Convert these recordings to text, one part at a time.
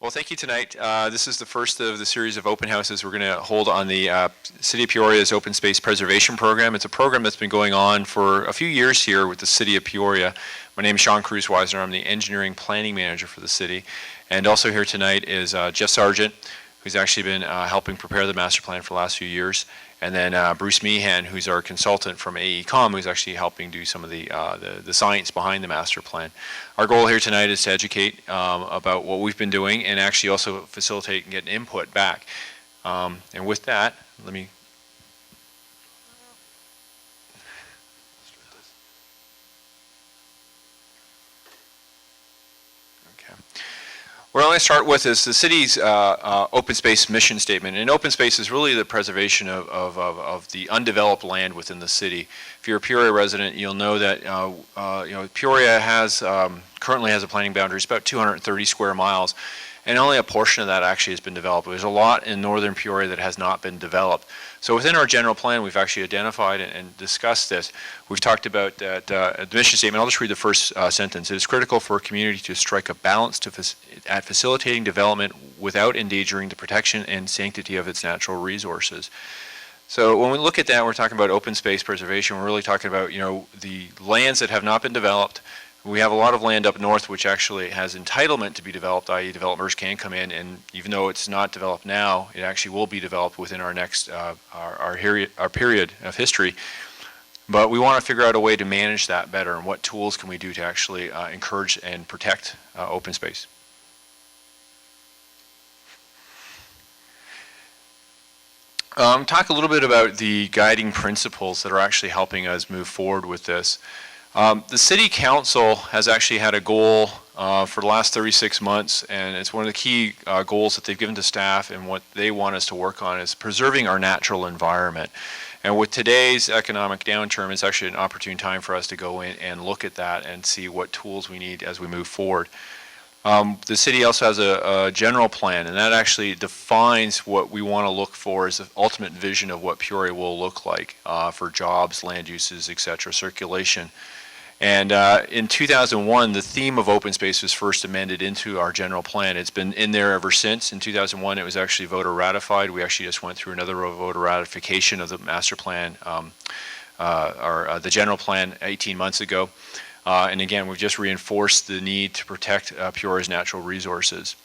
Well, thank you tonight. This is the first of the series of open houses we're going to hold on the City of Peoria's Open Space Preservation Program. It's a program that's been going on for a few years here with the City of Peoria. My name is Sean Cruz-Weisner. I'm the Engineering Planning Manager for the city. And also here tonight is Jeff Sargent, who's actually been helping prepare the master plan for the last few years. And then Bruce Meehan, who's our consultant from AECOM, who's actually helping do some of the science behind the master plan. Our goal here tonight is to educate about what we've been doing and actually also facilitate and get input back. And with that, let me what I'm going to start with is the city's open space mission statement. And open space is really the preservation of the undeveloped land within the city. If you're a Peoria resident, you'll know that Peoria has currently has a planning boundary. It's about 230 square miles, and only a portion of that actually has been developed. There's a lot in northern Peoria that has not been developed. So within our general plan, we've actually identified and discussed this. We've talked about that the mission statement. I'll just read the first sentence. It is critical for a community to strike a balance at facilitating development without endangering the protection and sanctity of its natural resources. So when we look at that, we're talking about open space preservation. We're really talking about the lands that have not been developed. We have a lot of land up north which actually has entitlement to be developed, i.e. developers can come in, and even though it's not developed now, it actually will be developed within our next our period of history. But we want to figure out a way to manage that better, and what tools can we do to actually encourage and protect open space. Talk a little bit about the guiding principles that are actually helping us move forward with this. The City Council has actually had a goal for the last 36 months, and it's one of the key goals that they've given to staff, and what they want us to work on is preserving our natural environment. And with today's economic downturn, it's actually an opportune time for us to go in and look at that and see what tools we need as we move forward. The city also has a general plan, and that actually defines what we want to look for as the ultimate vision of what Peoria will look like for jobs, land uses, etc., circulation. And in 2001, the theme of open space was first amended into our general plan. It's been in there ever since. In 2001, it was actually voter ratified. We actually just went through another voter ratification of the master plan, or the general plan 18 months ago. And again, we've just reinforced the need to protect Peoria's natural resources.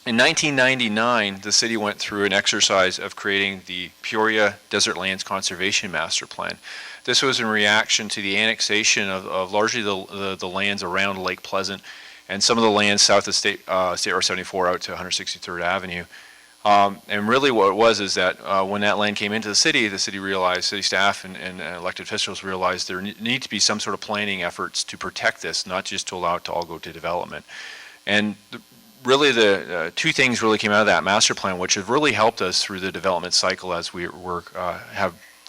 In 1999, the city went through an exercise of creating the Peoria Desert Lands Conservation Master Plan. This was in reaction to the annexation of largely the lands around Lake Pleasant and some of the lands south of State Route 74 out to 163rd Avenue. And really what it was is that when that land came into the city realized, city staff and elected officials realized there need to be some sort of planning efforts to protect this, not just to allow it to all go to development. And really the two things really came out of that master plan, which have really helped us through the development cycle as we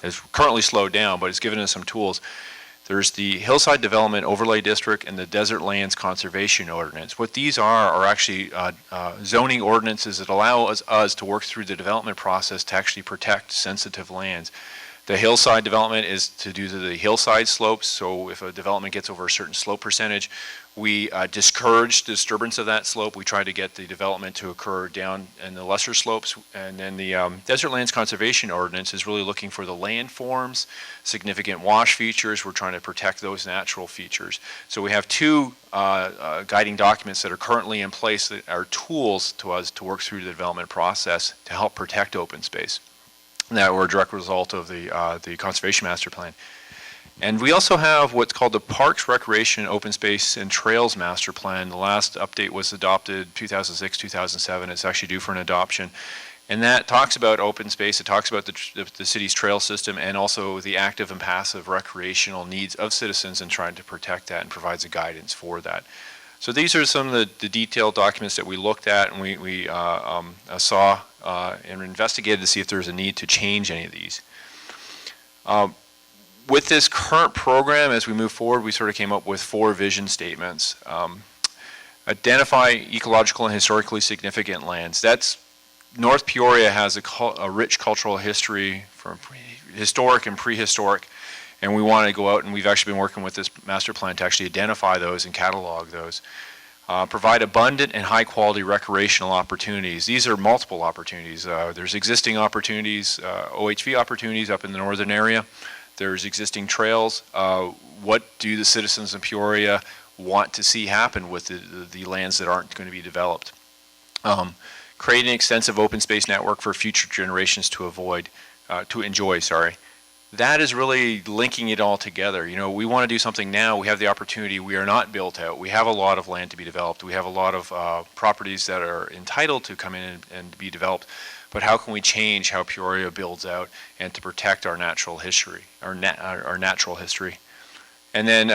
has currently slowed down, but it's given us some tools. There's the Hillside Development Overlay District and the Desert Lands Conservation Ordinance. What these are actually zoning ordinances that allow us to work through the development process to actually protect sensitive lands. The hillside development is to do the hillside slopes, so if a development gets over a certain slope percentage, we discourage disturbance of that slope. We try to get the development to occur down in the lesser slopes. And then the Desert Lands Conservation Ordinance is really looking for the landforms, significant wash features. We're trying to protect those natural features. So we have two guiding documents that are currently in place that are tools to us to work through the development process to help protect open space. And that were a direct result of the Conservation Master Plan. And we also have what's called the Parks, Recreation, Open Space, and Trails Master Plan. The last update was adopted 2006, 2007. It's actually due for an adoption. And that talks about open space. It talks about the city's trail system and also the active and passive recreational needs of citizens and trying to protect that, and provides a guidance for that. So these are some of the detailed documents that we looked at, and we saw and investigated to see if there's a need to change any of these. With this current program, as we move forward, we sort of came up with 4 vision statements. Identify ecological and historically significant lands. That's North Peoria has a rich cultural history from historic and prehistoric, and we want to go out, and we've actually been working with this master plan to actually identify those and catalog those. provide abundant and high quality recreational opportunities. These are multiple opportunities. There's existing opportunities, OHV opportunities up in the northern area. There's existing trails. What do the citizens in Peoria want to see happen with the lands that aren't going to be developed? Create an extensive open space network for future generations to enjoy. That is really linking it all together. You know, we want to do something now. We have the opportunity. We are not built out. We have a lot of land to be developed. We have a lot of properties that are entitled to come in and be developed. But how can we change how Peoria builds out and to protect our natural history, our natural history? And then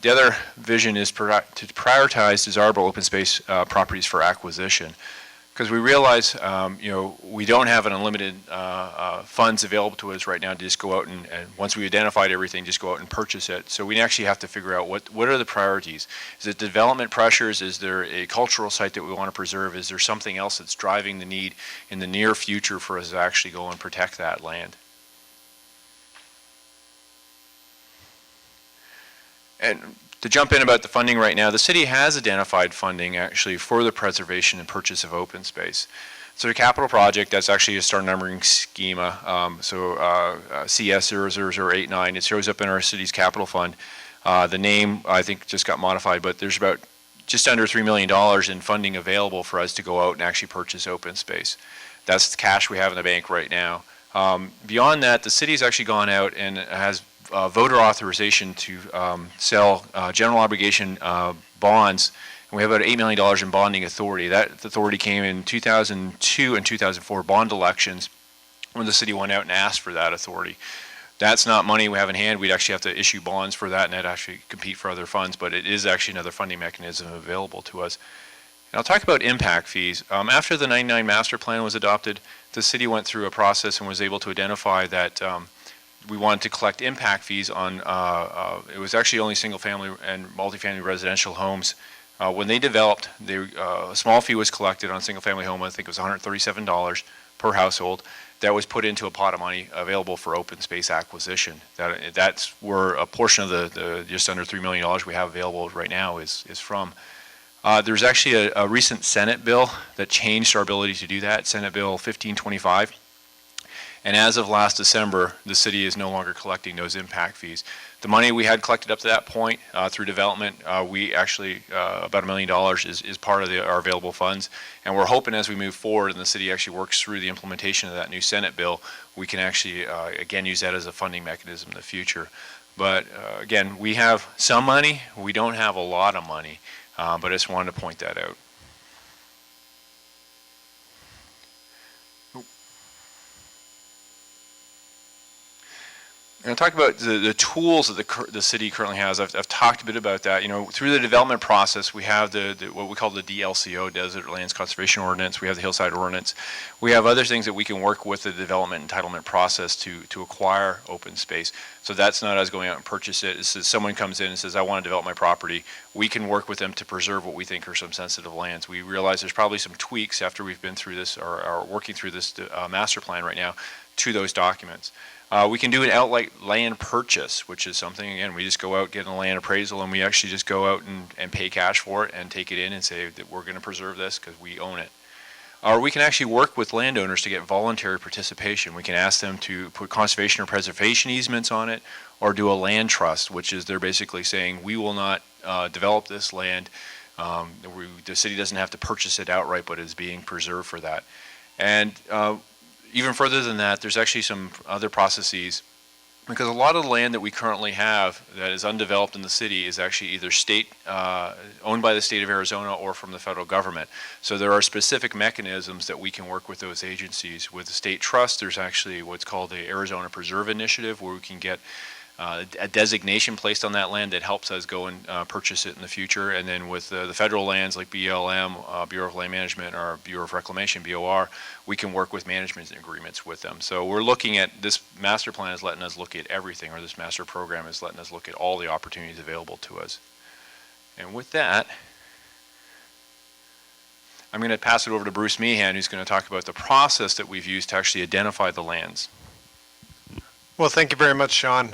the other vision is to prioritize desirable open space properties for acquisition. Because we realize, you know, we don't have an unlimited funds available to us right now to just go out and once we identified everything, just go out and purchase it. So we actually have to figure out what are the priorities. Is it development pressures? Is there a cultural site that we want to preserve? Is there something else that's driving the need in the near future for us to actually go and protect that land? And to jump in about the funding right now, the city has identified funding actually for the preservation and purchase of open space. So the capital project, that's actually a star numbering schema, CS 00089, it shows up in our city's capital fund. The name, I think, just got modified, but there's about just under $3 million in funding available for us to go out and actually purchase open space. That's the cash we have in the bank right now. Beyond that, the city's actually gone out and has voter authorization to sell general obligation bonds, and we have about $8 million in bonding authority. That authority came in 2002 and 2004 bond elections when the city went out and asked for that authority. That's not money we have in hand. We'd actually have to issue bonds for that and that'd actually compete for other funds, but it is actually another funding mechanism available to us. And I'll talk about impact fees. After the 99 master plan was adopted, the city went through a process and was able to identify that we wanted to collect impact fees on, it was actually only single family and multifamily residential homes. When they developed, a small fee was collected on a single family home. I think it was $137 per household. That was put into a pot of money available for open space acquisition. That's where a portion of the just under $3 million we have available right now is from. There's actually a recent Senate bill that changed our ability to do that, Senate Bill 1525. And as of last December, the city is no longer collecting those impact fees. The money we had collected up to that point through development, we actually, about $1 million is part of our available funds. And we're hoping as we move forward and the city actually works through the implementation of that new Senate bill, we can actually, again, use that as a funding mechanism in the future. But again, we have some money. We don't have a lot of money, but I just wanted to point that out. And I'll talk about the tools that the city currently has. I've talked a bit about that. You know, through the development process, we have what we call the DLCO, Desert Lands Conservation Ordinance. We have the Hillside Ordinance. We have other things that we can work with the development entitlement process to acquire open space. So that's not us going out and purchase it. It's someone comes in and says, I want to develop my property. We can work with them to preserve what we think are some sensitive lands. We realize there's probably some tweaks after we've been through this or are working through this master plan right now to those documents. We can do an outright land purchase, which is something, again, we just go out, get a land appraisal, and we actually just go out and pay cash for it and take it in and say that we're going to preserve this because we own it. Or we can actually work with landowners to get voluntary participation. We can ask them to put conservation or preservation easements on it or do a land trust, which is they're basically saying we will not develop this land. The city doesn't have to purchase it outright, but is being preserved for that. And even further than that, there's actually some other processes because a lot of the land that we currently have that is undeveloped in the city is actually either state owned by the state of Arizona or from the federal government. So there are specific mechanisms that we can work with those agencies. With the state trust, there's actually what's called the Arizona Preserve Initiative where we can get a designation placed on that land that helps us go and purchase it in the future. And then with the federal lands like BLM, Bureau of Land Management, or Bureau of Reclamation, BOR, we can work with management agreements with them. So we're looking at this master plan is letting us look at everything, or this master program is letting us look at all the opportunities available to us. And with that, I'm going to pass it over to Bruce Meehan, who's going to talk about the process that we've used to actually identify the lands. Well, thank you very much, Sean.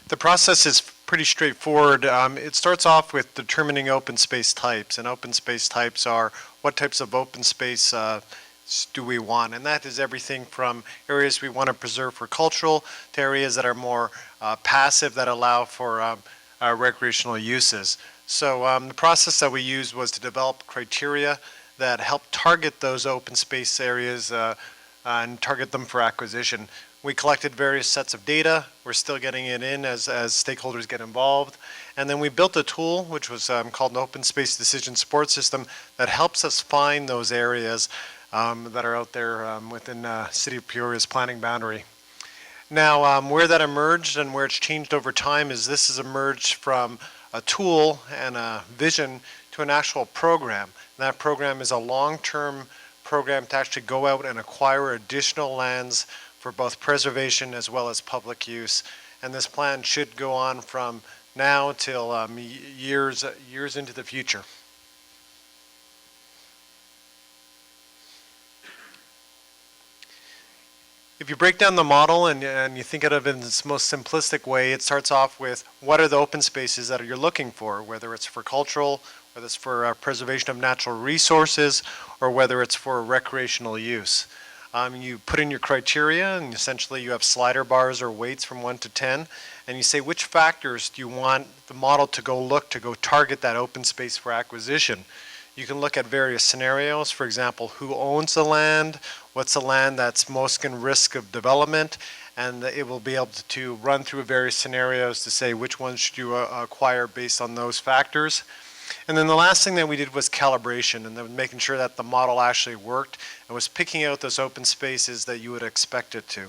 The process is pretty pretty straightforward. It starts off with determining open space types, and open space types are what types of open space do we want, and that is everything from areas we want to preserve for cultural to areas that are more passive that allow for recreational uses. So the process that we used was to develop criteria that help target those open space areas and target them for acquisition. We collected various sets of data. We're still getting it in as stakeholders get involved. And then we built a tool, which was called an Open Space Decision Support System, that helps us find those areas that are out there within City of Peoria's planning boundary. Now, where that emerged and where it's changed over time is this has emerged from a tool and a vision to an actual program. And that program is a long-term program to actually go out and acquire additional lands for both preservation as well as public use. And this plan should go on from now till years into the future. If you break down the model and you think of it in its most simplistic way, it starts off with what are the open spaces that you're looking for, whether it's for cultural, whether it's for preservation of natural resources, or whether it's for recreational use. You put in your criteria, and essentially you have slider bars or weights from 1 to 10, and you say which factors do you want the model to go target that open space for acquisition. You can look at various scenarios, for example, who owns the land, what's the land that's most in risk of development, and it will be able to run through various scenarios to say which ones should you acquire based on those factors. And then the last thing that we did was calibration, and then making sure that the model actually worked and was picking out those open spaces that you would expect it to.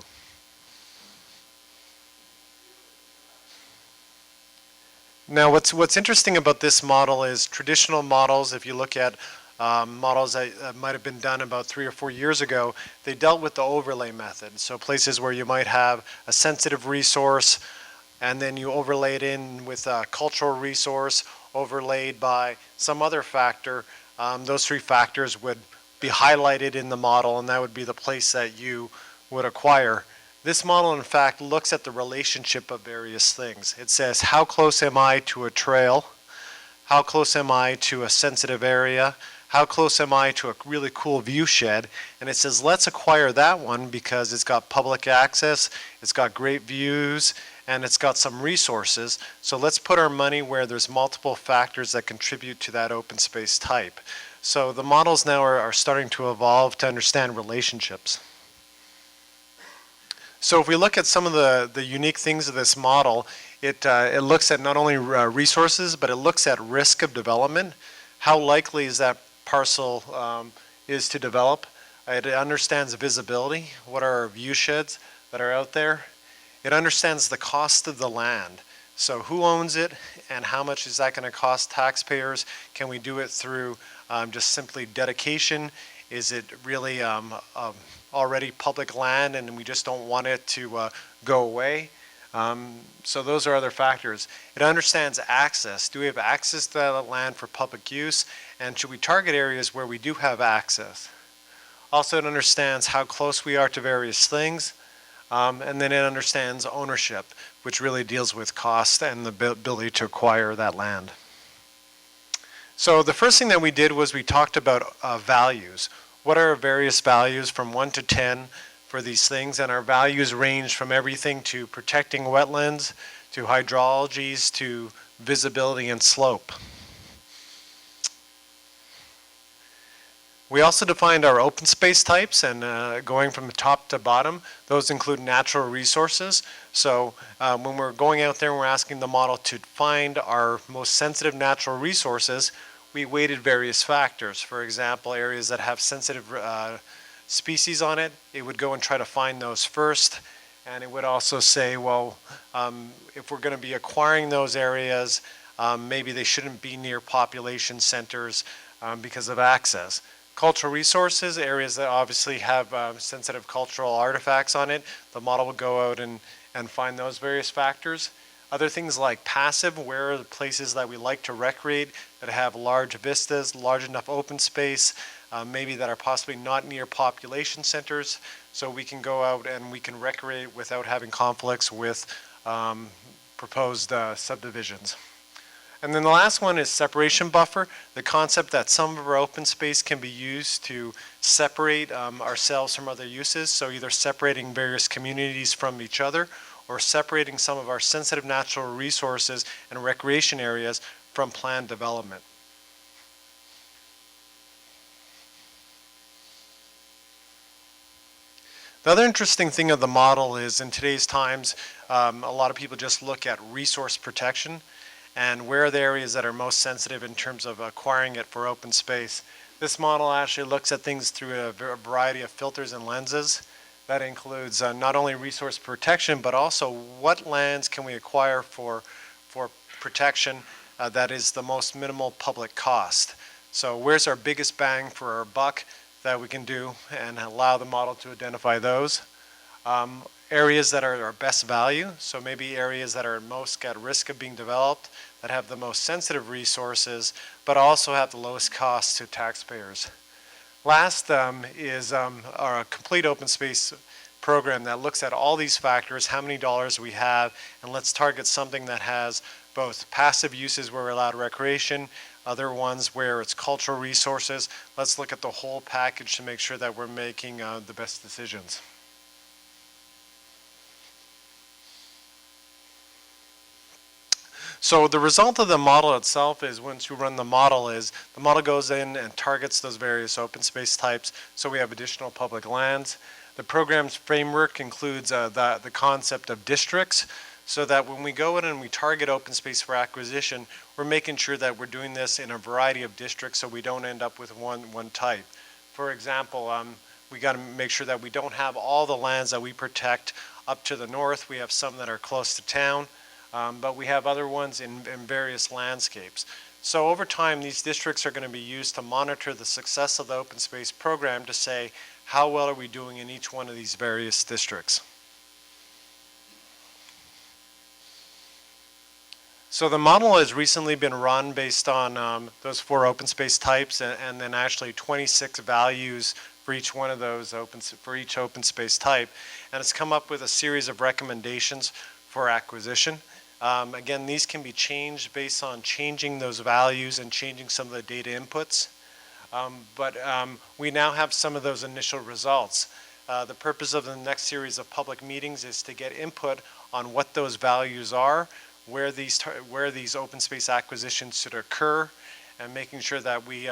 Now, what's interesting about this model is traditional models, if you look at models that might have been done about 3 or 4 years ago, they dealt with the overlay method. So places where you might have a sensitive resource, and then you overlay it in with a cultural resource, overlaid by some other factor. Those 3 factors would be highlighted in the model, and that would be the place that you would acquire. This model, in fact, looks at the relationship of various things. It says, how close am I to a trail? How close am I to a sensitive area? How close am I to a really cool view shed? And it says, let's acquire that one because it's got public access, it's got great views, and it's got some resources. So let's put our money where there's multiple factors that contribute to that open space type. So the models now are starting to evolve to understand relationships. So if we look at some of the unique things of this model, it looks at not only resources, but it looks at risk of development. How likely is that parcel is to develop? It understands visibility. What are our view sheds that are out there? It understands the cost of the land. So who owns it and how much is that going to cost taxpayers? Can we do it through just simply dedication? Is it really already public land and we just don't want it to go away? So those are other factors. It understands access. Do we have access to that land for public use? And should we target areas where we do have access? Also, it understands how close we are to various things. And then it understands ownership, which really deals with cost and the ability to acquire that land. So the first thing that we did was we talked about values. What are our various values from 1 to 10 for these things? And our values range from everything to protecting wetlands, to hydrologies, to visibility and slope. We also defined our open space types, and going from top to bottom, those include natural resources. So when we're going out there and we're asking the model to find our most sensitive natural resources, we weighted various factors. For example, areas that have sensitive species on it, it would go and try to find those first. And it would also say, well, if we're going to be acquiring those areas, maybe they shouldn't be near population centers because of access. Cultural resources, areas that obviously have sensitive cultural artifacts on it, the model would go out and find those various factors. Other things like passive, where are the places that we like to recreate that have large vistas, large enough open space, maybe that are possibly not near population centers, so we can go out and we can recreate without having conflicts with proposed subdivisions. And then the last one is separation buffer, the concept that some of our open space can be used to separate ourselves from other uses, so either separating various communities from each other or separating some of our sensitive natural resources and recreation areas from planned development. The other interesting thing of the model is in today's times, a lot of people just look at resource protection and where are the areas that are most sensitive in terms of acquiring it for open space. This model actually looks at things through a variety of filters and lenses. That includes not only resource protection, but also what lands can we acquire for protection that is the most minimal public cost. So where's our biggest bang for our buck that we can do, and allow the model to identify those. Areas that are our best value, so maybe areas that are most at risk of being developed, that have the most sensitive resources, but also have the lowest cost to taxpayers. Last is our complete open space program that looks at all these factors, how many dollars we have, and let's target something that has both passive uses where we're allowed recreation, other ones where it's cultural resources. Let's look at the whole package to make sure that we're making the best decisions. So the result of the model itself is, once you run the model goes in and targets those various open space types, so we have additional public lands. The program's framework includes the concept of districts, so that when we go in and we target open space for acquisition, we're making sure that we're doing this in a variety of districts so we don't end up with one type. For example, we got to make sure that we don't have all the lands that we protect up to the north. We have some that are close to town. But we have other ones in various landscapes. So over time, these districts are going to be used to monitor the success of the open space program to say, how well are we doing in each one of these various districts? So the model has recently been run based on those 4 open space types, and then actually 26 values for each one of those for each open space type. And it's come up with a series of recommendations for acquisition. Again, these can be changed based on changing those values and changing some of the data inputs. But we now have some of those initial results. The purpose of the next series of public meetings is to get input on what those values are, where these open space acquisitions should occur, and making sure that we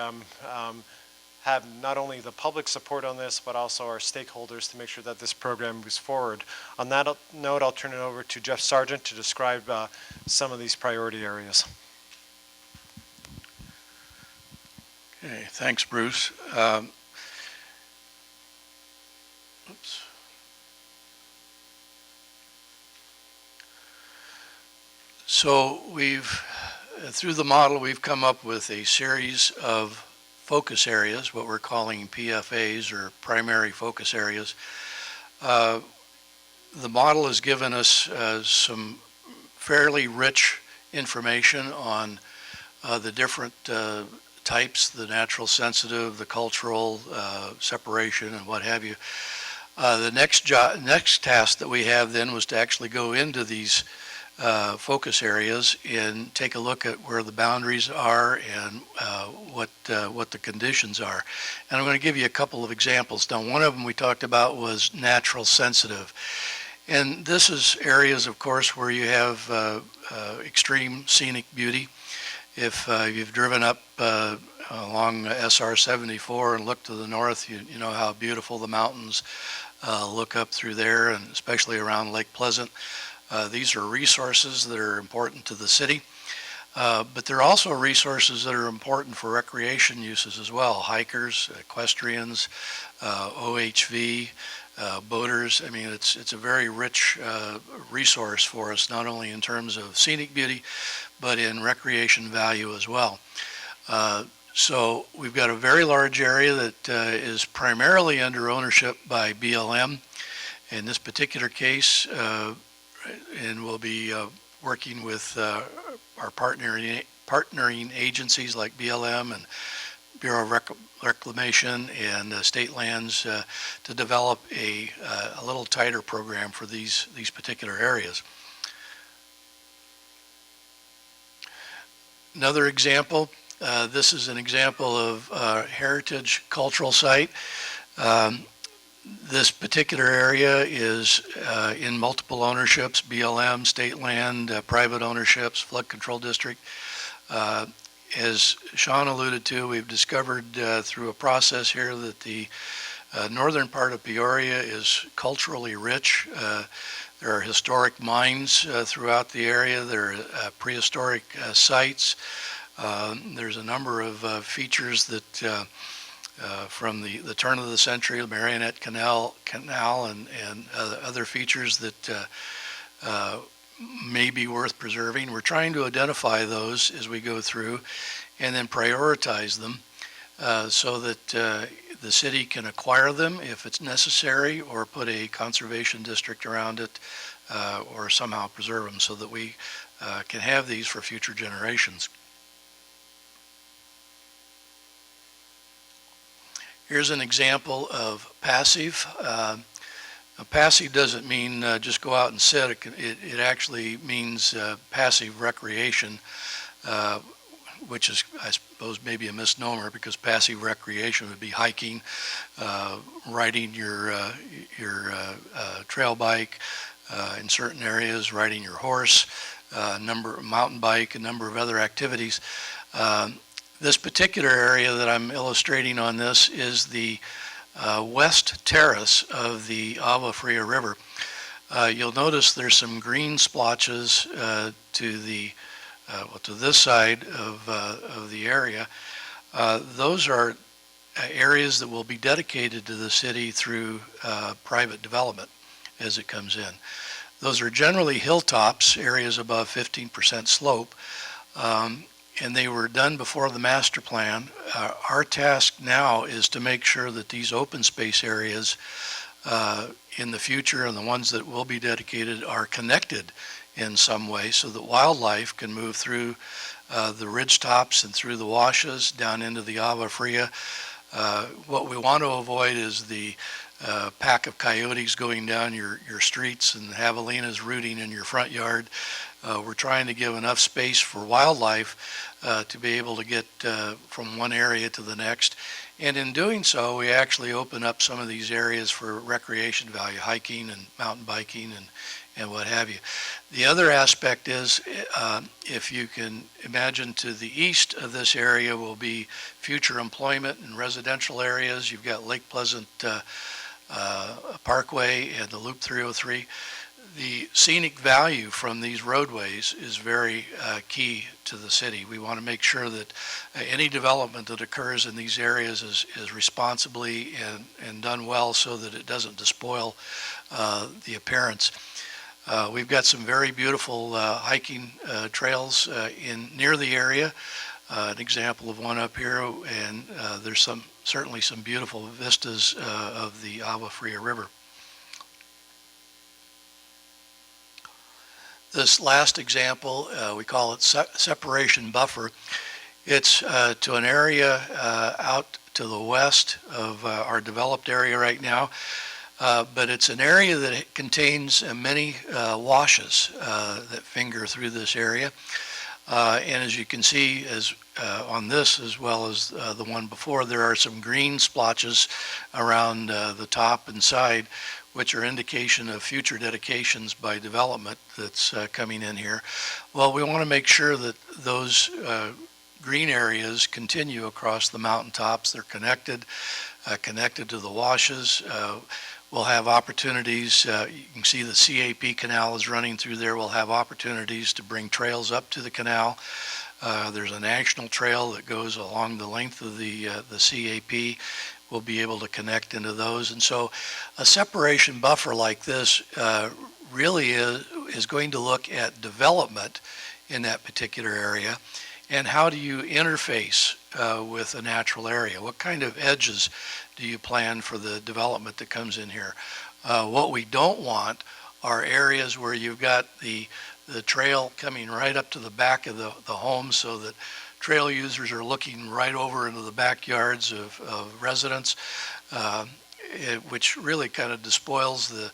have not only the public support on this, but also our stakeholders to make sure that this program moves forward. On that note, I'll turn it over to Jeff Sargent to describe some of these priority areas. Okay, thanks, Bruce. Oops. So through the model, we've come up with a series of focus areas, what we're calling PFAs, or primary focus areas. The model has given us some fairly rich information on the different types, the natural sensitive, the cultural separation, and what have you. The next task that we have then was to actually go into these focus areas and take a look at where the boundaries are and what the conditions are. And I'm going to give you a couple of examples. Now, one of them we talked about was natural sensitive. And this is areas, of course, where you have extreme scenic beauty. If you've driven up along SR 74 and looked to the north, you know how beautiful the mountains look up through there, and especially around Lake Pleasant. These are resources that are important to the city, but they're also resources that are important for recreation uses as well. Hikers, equestrians, OHV, boaters. I mean, it's a very rich resource for us, not only in terms of scenic beauty, but in recreation value as well. So we've got a very large area that is primarily under ownership by BLM. In this particular case, and we'll be working with our partnering agencies like BLM and Bureau of Reclamation and state lands to develop a little tighter program for these particular areas. Another example, this is an example of heritage cultural site. Um, This particular area is in multiple ownerships, BLM, state land, private ownerships, flood control district. As Sean alluded to, we've discovered through a process here that the northern part of Peoria is culturally rich. There are historic mines throughout the area. There are prehistoric sites. There's a number of features that from the turn of the century, the Marionette Canal and other features that may be worth preserving. We're trying to identify those as we go through and then prioritize them so that the city can acquire them if it's necessary, or put a conservation district around it, or somehow preserve them so that we can have these for future generations. Here's an example of passive. Passive doesn't mean just go out and sit. It actually means passive recreation, which is, I suppose, maybe a misnomer, because passive recreation would be hiking, riding your trail bike in certain areas, riding your horse, mountain bike, a number of other activities. This particular area that I'm illustrating on this is the west terrace of the Agua Fria River. You'll notice there's some green splotches to this side of the area. Those are areas that will be dedicated to the city through private development as it comes in. Those are generally hilltops, areas above 15% slope. And they were done before the master plan. Our task now is to make sure that these open space areas in the future, and the ones that will be dedicated, are connected in some way so that wildlife can move through the ridge tops and through the washes down into the Agua Fria. What we want to avoid is the pack of coyotes going down your streets and javelinas rooting in your front yard. We're trying to give enough space for wildlife to be able to get from one area to the next. And in doing so, we actually open up some of these areas for recreation value, hiking and mountain biking and what have you. The other aspect is, if you can imagine, to the east of this area will be future employment and residential areas. You've got Lake Pleasant Parkway and the Loop 303. The scenic value from these roadways is very key to the city. We want to make sure that any development that occurs in these areas is responsibly and done well so that it doesn't despoil the appearance. We've got some very beautiful hiking trails near the area. An example of one up here, and there's certainly some beautiful vistas of the Agua Fria River. This last example, we call it separation buffer. It's to an area out to the west of our developed area right now, but it's an area that contains many washes that finger through this area. And as you can see, on this as well as the one before, there are some green splotches around the top and side, which are indication of future dedications by development that's coming in here. Well, we want to make sure that those green areas continue across the mountaintops. They're connected to the washes. We'll have opportunities. You can see the CAP canal is running through there. We'll have opportunities to bring trails up to the canal. There's a national trail that goes along the length of the CAP. We'll be able to connect into those. And so a separation buffer like this really is going to look at development in that particular area, and how do you interface with a natural area? What kind of edges do you plan for the development that comes in here? What we don't want are areas where you've got the trail coming right up to the back of the home, so that trail users are looking right over into the backyards of residents, which really kind of despoils the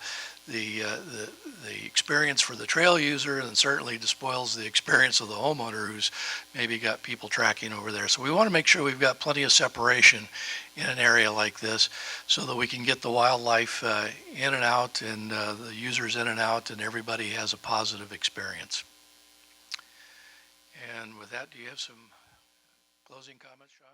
the experience for the trail user, and certainly despoils the experience of the homeowner who's maybe got people tracking over there. So we want to make sure we've got plenty of separation in an area like this so that we can get the wildlife in and out, and the users in and out, and everybody has a positive experience. And with that, do you have some closing comments, Sean?